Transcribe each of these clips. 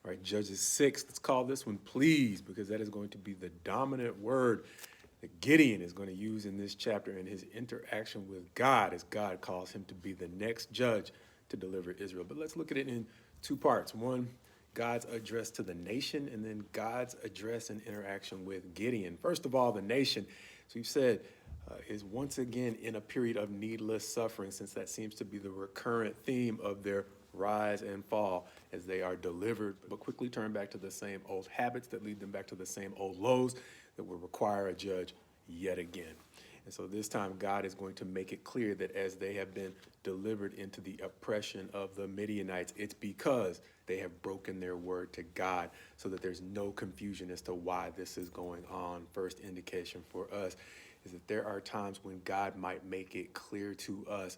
All right, Judges 6, let's call this one please, because that is going to be the dominant word that Gideon is going to use in this chapter in his interaction with God as God calls him to be the next judge to deliver Israel. But let's look at it in two parts. One, God's address to the nation, and then God's address and interaction with Gideon. First of all, the nation, as we've said, is once again in a period of needless suffering, since that seems to be the recurrent theme of their rise and fall as they are delivered, but quickly turn back to the same old habits that lead them back to the same old lows that will require a judge yet again. And so this time, God is going to make it clear that as they have been delivered into the oppression of the Midianites, it's because they have broken their word to God, so that there's no confusion as to why this is going on. First indication for us is that there are times when God might make it clear to us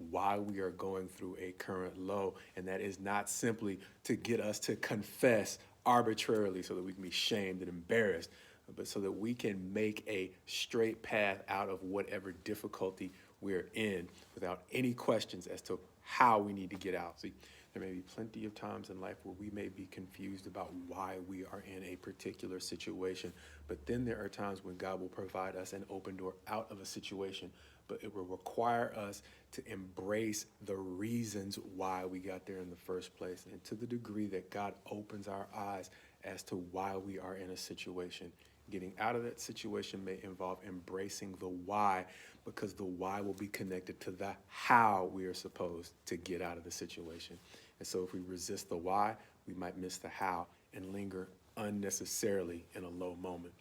why we are going through a current low, and that is not simply to get us to confess arbitrarily so that we can be shamed and embarrassed, but so that we can make a straight path out of whatever difficulty we're in without any questions as to how we need to get out. See, there may be plenty of times in life where we may be confused about why we are in a particular situation, but then there are times when God will provide us an open door out of a situation, but it will require us to embrace the reasons why we got there in the first place. And to the degree that God opens our eyes as to why we are in a situation, getting out of that situation may involve embracing the why, because the why will be connected to the how we are supposed to get out of the situation. And so if we resist the why, we might miss the how and linger unnecessarily in a low moment.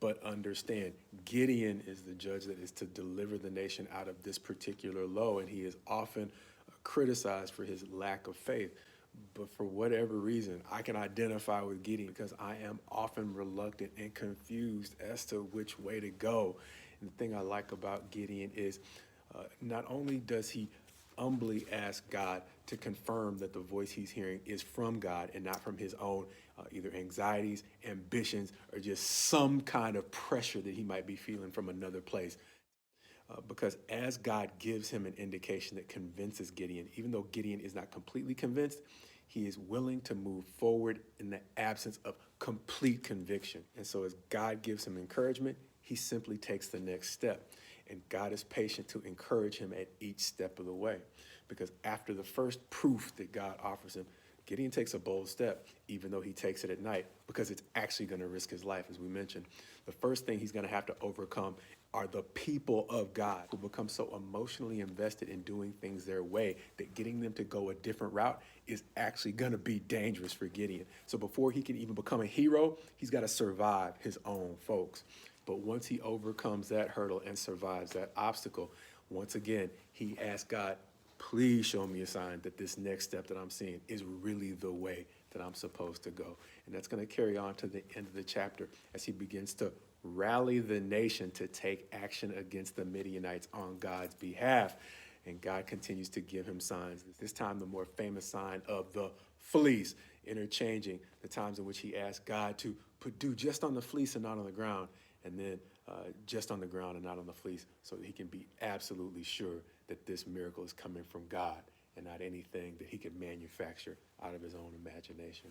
But understand, Gideon is the judge that is to deliver the nation out of this particular low, and he is often criticized for his lack of faith. But for whatever reason, I can identify with Gideon because I am often reluctant and confused as to which way to go. And the thing I like about Gideon is not only does he humbly ask God to confirm that the voice he's hearing is from God and not from his own either anxieties, ambitions, or just some kind of pressure that he might be feeling from another place. Because as God gives him an indication that convinces Gideon, even though Gideon is not completely convinced, he is willing to move forward in the absence of complete conviction. And so as God gives him encouragement, he simply takes the next step. And God is patient to encourage him at each step of the way. Because after the first proof that God offers him, Gideon takes a bold step, even though he takes it at night, because it's actually going to risk his life, as we mentioned. The first thing he's going to have to overcome are the people of God, who become so emotionally invested in doing things their way that getting them to go a different route is actually going to be dangerous for Gideon. So before he can even become a hero, he's got to survive his own folks. But once he overcomes that hurdle and survives that obstacle, once again, he asks God, please show me a sign that this next step that I'm seeing is really the way that I'm supposed to go. And that's going to carry on to the end of the chapter as he begins to rally the nation to take action against the Midianites on God's behalf. And God continues to give him signs. This time, the more famous sign of the fleece, interchanging the times in which he asked God to put dew just on the fleece and not on the ground, and then just on the ground and not on the fleece, so that he can be absolutely sure that this miracle is coming from God and not anything that he could manufacture out of his own imagination.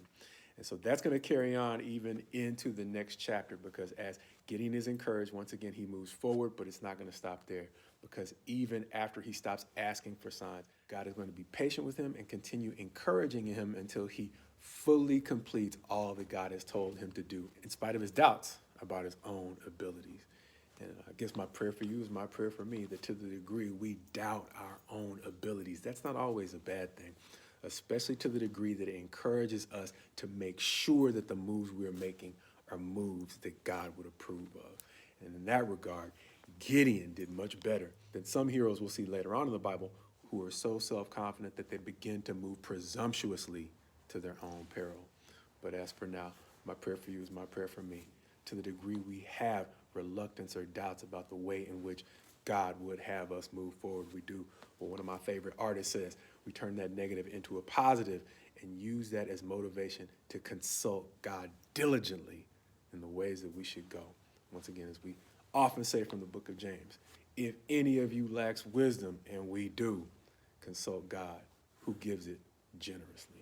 And so that's going to carry on even into the next chapter, because as Gideon is encouraged, once again, he moves forward, but it's not going to stop there, because even after he stops asking for signs, God is going to be patient with him and continue encouraging him until he fully completes all that God has told him to do, in spite of his doubts about his own abilities. And I guess my prayer for you is my prayer for me, that to the degree we doubt our own abilities, that's not always a bad thing, especially to the degree that it encourages us to make sure that the moves we're making are moves that God would approve of. And in that regard, Gideon did much better than some heroes we'll see later on in the Bible, who are so self-confident that they begin to move presumptuously to their own peril. But as for now, my prayer for you is my prayer for me. To the degree we have reluctance or doubts about the way in which God would have us move forward, we do what one of my favorite artists says: we turn that negative into a positive and use that as motivation to consult God diligently in the ways that we should go. Once again, as we often say from the book of James, if any of you lacks wisdom, and we do, consult God, who gives it generously.